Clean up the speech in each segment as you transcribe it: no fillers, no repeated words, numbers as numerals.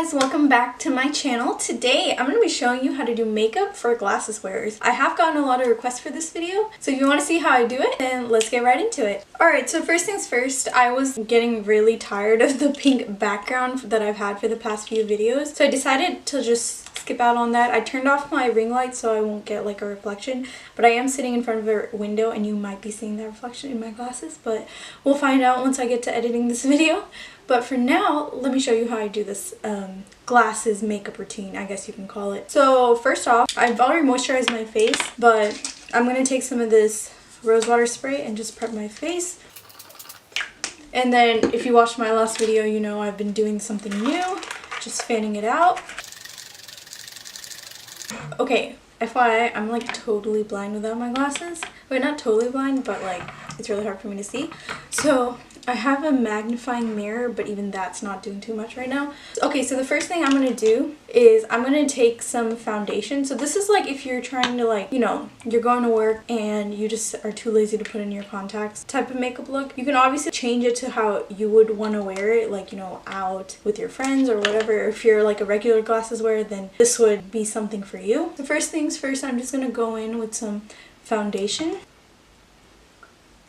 guys, welcome back to my channel. Today I'm going to be showing you how to do makeup for glasses wearers. I have gotten a lot of requests for this video, so if you want to see how I do it, then let's get right into it. Alright, so first things first, I was getting really tired of the pink background that I've had for the past few videos, so I decided to just skip out on that. I turned off my ring light so I won't get like a reflection, but I am sitting in front of a window and you might be seeing that reflection in my glasses, but we'll find out once I get to editing this video. But for now, let me show you how I do this glasses makeup routine, I guess you can call it. So first off, I've already moisturized my face, but I'm going to take some of this rose water spray and just prep my face. And then if you watched my last video, you know I've been doing something new, just fanning it out. Okay, FYI, I'm like totally blind without my glasses. Wait, not totally blind, but like it's really hard for me to see. So I have a magnifying mirror, but even that's not doing too much right now. Okay, so the first thing I'm going to do is I'm going to take some foundation. So this is like if you're trying to like, you know, you're going to work and you just are too lazy to put in your contacts type of makeup look. You can obviously change it to how you would want to wear it, like, you know, out with your friends or whatever. If you're like a regular glasses wearer, then this would be something for you. So first things first, I'm just going to go in with some foundation.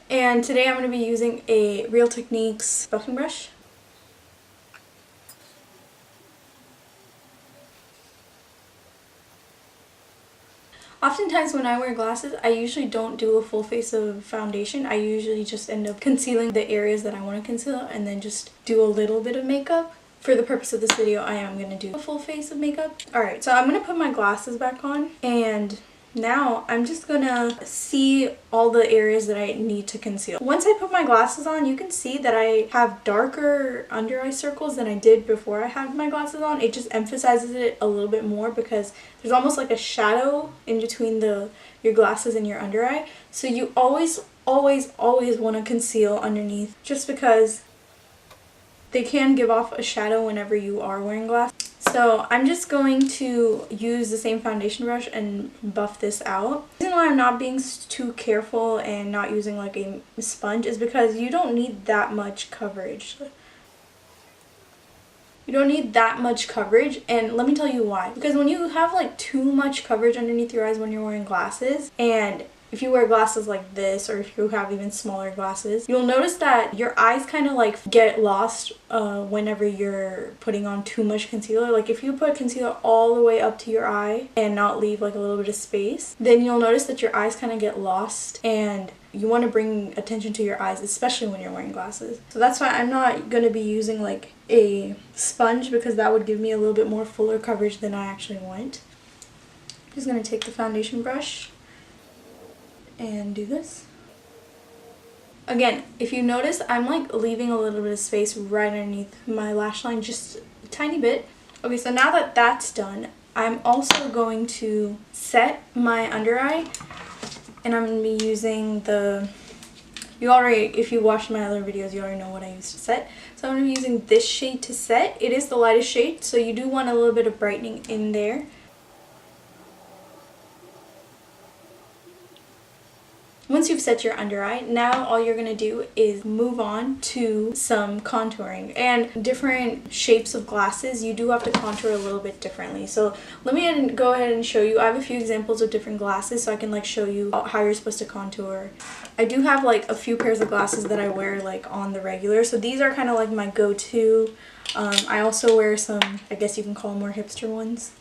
And today I'm going to be using a Real Techniques buffing brush. Oftentimes when I wear glasses, I usually don't do a full face of foundation. I usually just end up concealing the areas that I want to conceal and then just do a little bit of makeup. For the purpose of this video, I am going to do a full face of makeup. Alright, so I'm going to put my glasses back on, and now I'm just gonna see all the areas that I need to conceal. Once I put my glasses on, you can see that I have darker under eye circles than I did before I had my glasses on. It just emphasizes it a little bit more because there's almost like a shadow in between your glasses and your under eye. So you always want to conceal underneath, just because they can give off a shadow whenever you are wearing glasses. So I'm just going to use the same foundation brush and buff this out. The reason why I'm not being too careful and not using like a sponge is because you don't need that much coverage. You don't need that much coverage, and let me tell you why. Because when you have like too much coverage underneath your eyes when you're wearing glasses, and if you wear glasses like this, or if you have even smaller glasses, you'll notice that your eyes kind of like get lost whenever you're putting on too much concealer. Like if you put concealer all the way up to your eye and not leave like a little bit of space, then you'll notice that your eyes kind of get lost, and you want to bring attention to your eyes, especially when you're wearing glasses. So that's why I'm not going to be using like a sponge, because that would give me a little bit more fuller coverage than I actually want. I'm just going to take the foundation brush and do this. Again, if you notice, I'm like leaving a little bit of space right underneath my lash line, just a tiny bit. Okay, so now that that's done, I'm also going to set my under eye, and I'm going to be using the, if you watched my other videos, you already know what I used to set. So I'm going to be using this shade to set. It is the lightest shade, so you do want a little bit of brightening in there. Once you've set your under eye, now all you're going to do is move on to some contouring. And different shapes of glasses, you do have to contour a little bit differently. So let me go ahead and show you. I have a few examples of different glasses, so I can like show you how you're supposed to contour. I do have like a few pairs of glasses that I wear like on the regular, so these are kind of like my go-to. I also wear some, I guess you can call them more hipster ones.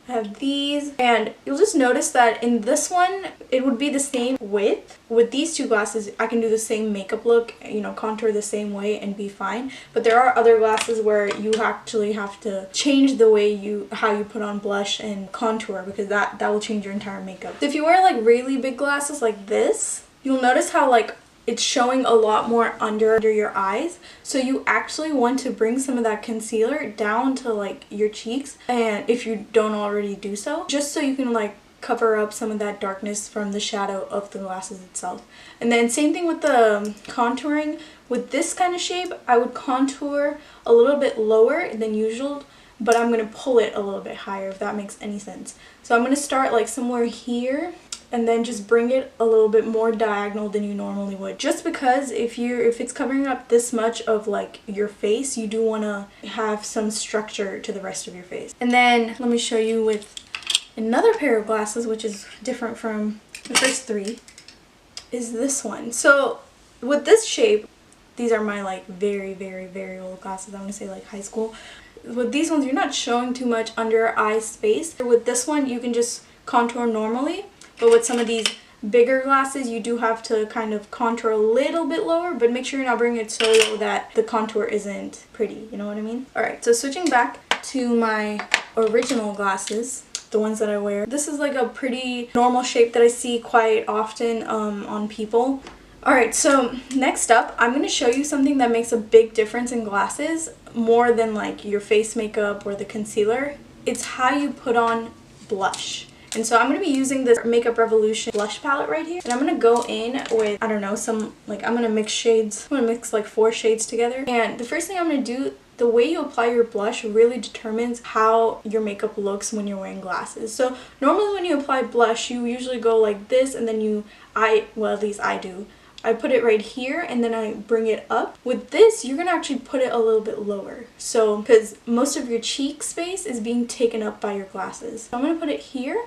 I have these, and you'll just notice that in this one it would be the same width. With these two glasses I can do the same makeup look, you know, contour the same way and be fine. But there are other glasses where you actually have to change the way how you put on blush and contour, because that will change your entire makeup. So if you wear like really big glasses like this, you'll notice how like it's showing a lot more under your eyes, so you actually want to bring some of that concealer down to like your cheeks, and if you don't already do so, just so you can like cover up some of that darkness from the shadow of the glasses itself. And then same thing with the contouring. With this kind of shape, I would contour a little bit lower than usual, but I'm going to pull it a little bit higher, if that makes any sense. So I'm going to start like somewhere here, and then just bring it a little bit more diagonal than you normally would. Just because if it's covering up this much of like your face, you do want to have some structure to the rest of your face. And then let me show you with another pair of glasses, which is different from the first three, is this one. So with this shape, these are my like very, very, very old glasses. I want to say like high school. With these ones, you're not showing too much under eye space. With this one, you can just contour normally. But with some of these bigger glasses, you do have to kind of contour a little bit lower, but make sure you're not bringing it so low that the contour isn't pretty, you know what I mean? Alright, so switching back to my original glasses, the ones that I wear. This is like a pretty normal shape that I see quite often on people. Alright, so next up, I'm going to show you something that makes a big difference in glasses, more than like your face makeup or the concealer. It's how you put on blush. And so I'm going to be using this Makeup Revolution blush palette right here. And I'm going to go in with, I don't know, some, like, I'm going to mix shades. I'm going to mix like 4 shades together. And the first thing I'm going to do, the way you apply your blush really determines how your makeup looks when you're wearing glasses. So normally when you apply blush, you usually go like this, and then well, at least I do. I put it right here and then I bring it up. With this, you're going to actually put it a little bit lower. So, because most of your cheek space is being taken up by your glasses. So I'm going to put it here.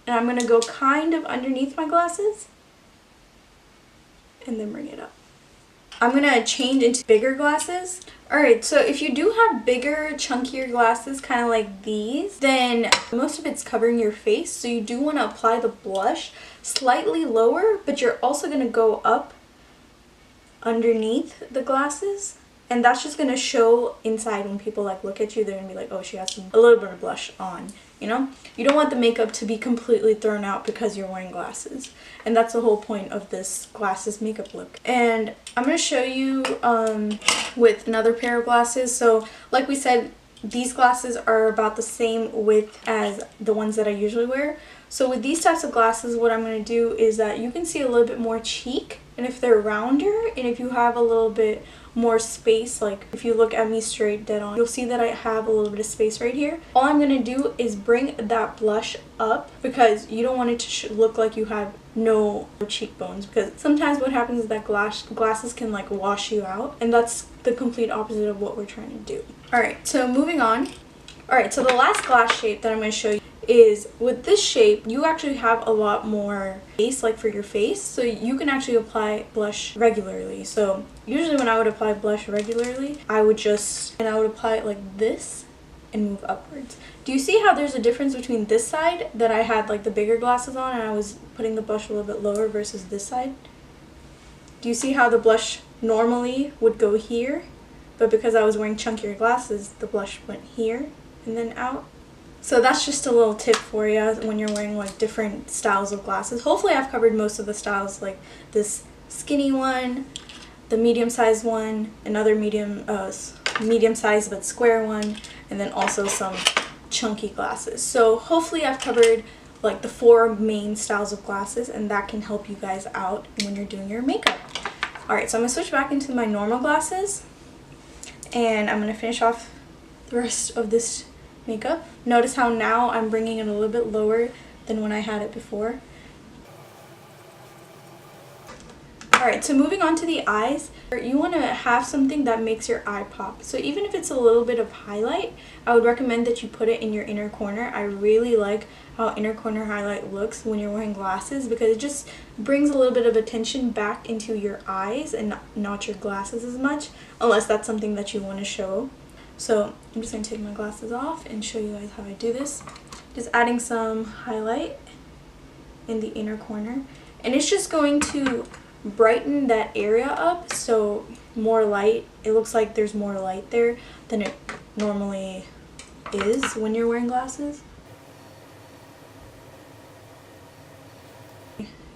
And I'm going to go kind of underneath my glasses and then bring it up. I'm going to change into bigger glasses. Alright, so if you do have bigger, chunkier glasses, kind of like these, then most of it's covering your face. So you do want to apply the blush slightly lower, but you're also going to go up underneath the glasses. And that's just going to show inside when people like look at you, they're going to be like, oh, she has a little bit of blush on, you know? You don't want the makeup to be completely thrown out because you're wearing glasses. And that's the whole point of this glasses makeup look. And I'm going to show you with another pair of glasses. So like we said, these glasses are about the same width as the ones that I usually wear. So with these types of glasses, what I'm going to do is that you can see a little bit more cheek. And if they're rounder and if you have a little bit more space, like if you look at me straight dead on, you'll see that I have a little bit of space right here. All I'm going to do is bring that blush up because you don't want it to look like you have no cheekbones, because sometimes what happens is that glasses can like wash you out, and that's the complete opposite of what we're trying to do. Alright, so moving on. Alright, so the last glass shape that I'm going to show you is with this shape, you actually have a lot more space, like for your face, so you can actually apply blush regularly. So usually when I would apply blush regularly, I would apply it like this and move upwards. Do you see how there's a difference between this side that I had like the bigger glasses on and I was putting the blush a little bit lower versus this side? Do you see how the blush normally would go here, but because I was wearing chunkier glasses, the blush went here and then out? So that's just a little tip for you when you're wearing like different styles of glasses. Hopefully I've covered most of the styles, like this skinny one, the medium-sized one, another medium-sized but square one, and then also some chunky glasses. So hopefully I've covered like the 4 main styles of glasses, and that can help you guys out when you're doing your makeup. Alright, so I'm going to switch back into my normal glasses, and I'm going to finish off the rest of this makeup. Notice how now I'm bringing it a little bit lower than when I had it before. Alright, so moving on to the eyes, you want to have something that makes your eye pop. So even if it's a little bit of highlight, I would recommend that you put it in your inner corner. I really like how inner corner highlight looks when you're wearing glasses because it just brings a little bit of attention back into your eyes and not your glasses as much, unless that's something that you want to show. So I'm just going to take my glasses off and show you guys how I do this. Just adding some highlight in the inner corner. And it's just going to brighten that area up, so more light. It looks like there's more light there than it normally is when you're wearing glasses.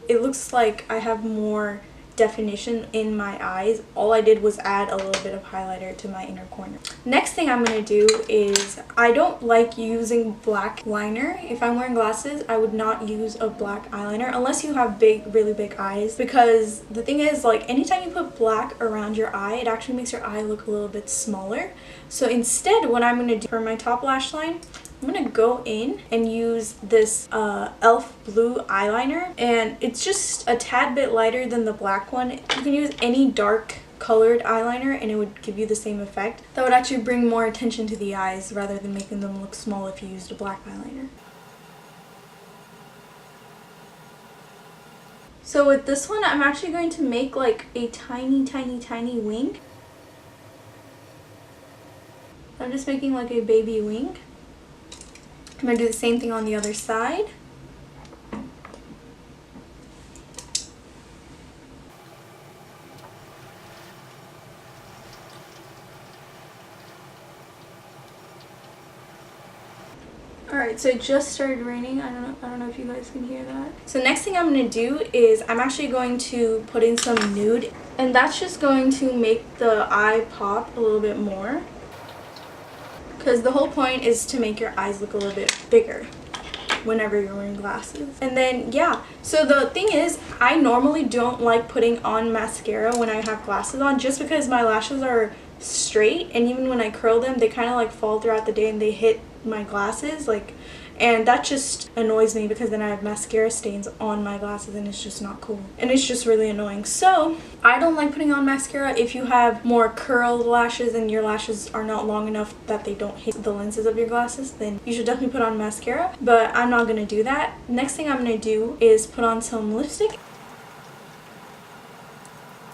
It looks like I have more definition in my eyes. All I did was add a little bit of highlighter to my inner corner. Next thing I'm going to do is, I don't like using black liner. If I'm wearing glasses, I would not use a black eyeliner unless you have really big eyes, because the thing is, like, anytime you put black around your eye, it actually makes your eye look a little bit smaller. So instead, what I'm going to do for my top lash line, I'm gonna go in and use this e.l.f. blue eyeliner, and it's just a tad bit lighter than the black one. You can use any dark colored eyeliner and it would give you the same effect. That would actually bring more attention to the eyes rather than making them look small if you used a black eyeliner. So with this one, I'm actually going to make like a tiny wing. I'm just making like a baby wing. I'm going to do the same thing on the other side. Alright, so it just started raining. I don't know if you guys can hear that. So next thing I'm going to do is I'm actually going to put in some nude, and that's just going to make the eye pop a little bit more, because the whole point is to make your eyes look a little bit bigger whenever you're wearing glasses. And then yeah, so the thing is, I normally don't like putting on mascara when I have glasses on, just because my lashes are straight, and even when I curl them they kind of like fall throughout the day and they hit my glasses, like, and that just annoys me because then I have mascara stains on my glasses and it's just not cool and it's just really annoying. So I don't like putting on mascara. If you have more curled lashes and your lashes are not long enough that they don't hit the lenses of your glasses, then you should definitely put on mascara, but I'm not going to do that. Next thing I'm going to do is put on some lipstick.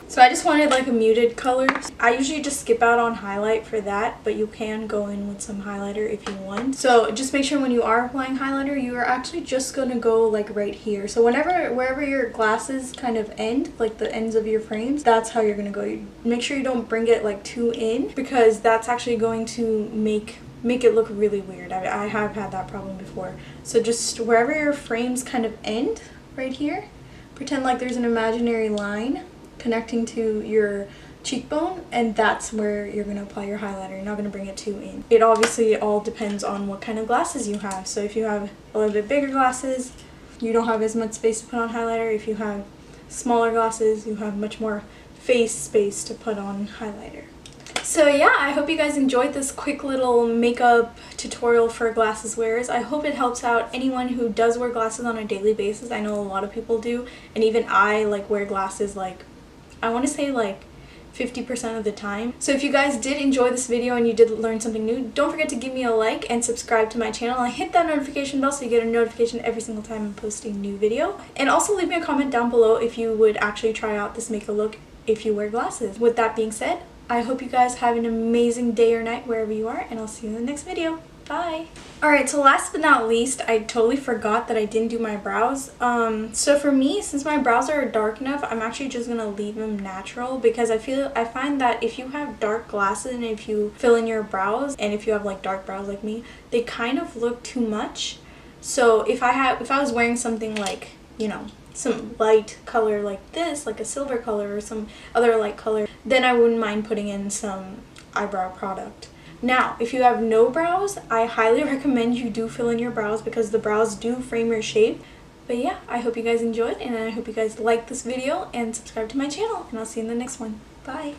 So I just wanted like a muted color. I usually just skip out on highlight for that, but you can go in with some highlighter if you want. So just make sure when you are applying highlighter, you are actually just going to go like right here. So wherever your glasses kind of end, like the ends of your frames, that's how you're going to go. You make sure you don't bring it like too in, because that's actually going to make it look really weird. I have had that problem before. So just wherever your frames kind of end, right here, pretend like there's an imaginary line connecting to your cheekbone, and that's where you're going to apply your highlighter. You're not going to bring it too in. It obviously all depends on what kind of glasses you have. So if you have a little bit bigger glasses, you don't have as much space to put on highlighter. If you have smaller glasses, you have much more face space to put on highlighter. So yeah, I hope you guys enjoyed this quick little makeup tutorial for glasses wearers. I hope it helps out anyone who does wear glasses on a daily basis. I know a lot of people do, and even I like wear glasses like, I want to say like 50% of the time. So if you guys did enjoy this video and you did learn something new, don't forget to give me a like and subscribe to my channel and hit that notification bell so you get a notification every single time I'm posting a new video. And also leave me a comment down below if you would actually try out this makeup look if you wear glasses. With that being said, I hope you guys have an amazing day or night wherever you are, and I'll see you in the next video. Bye! Alright, so last but not least, I totally forgot that I didn't do my brows. So for me, since my brows are dark enough, I'm actually just gonna leave them natural, because I find that if you have dark glasses and if you fill in your brows, and if you have like dark brows like me, they kind of look too much. So if I was wearing something like, you know, some light color like this, like a silver color or some other light color, then I wouldn't mind putting in some eyebrow product. Now, if you have no brows, I highly recommend you do fill in your brows, because the brows do frame your shape. But yeah, I hope you guys enjoyed, and I hope you guys liked this video and subscribe to my channel, and I'll see you in the next one. Bye!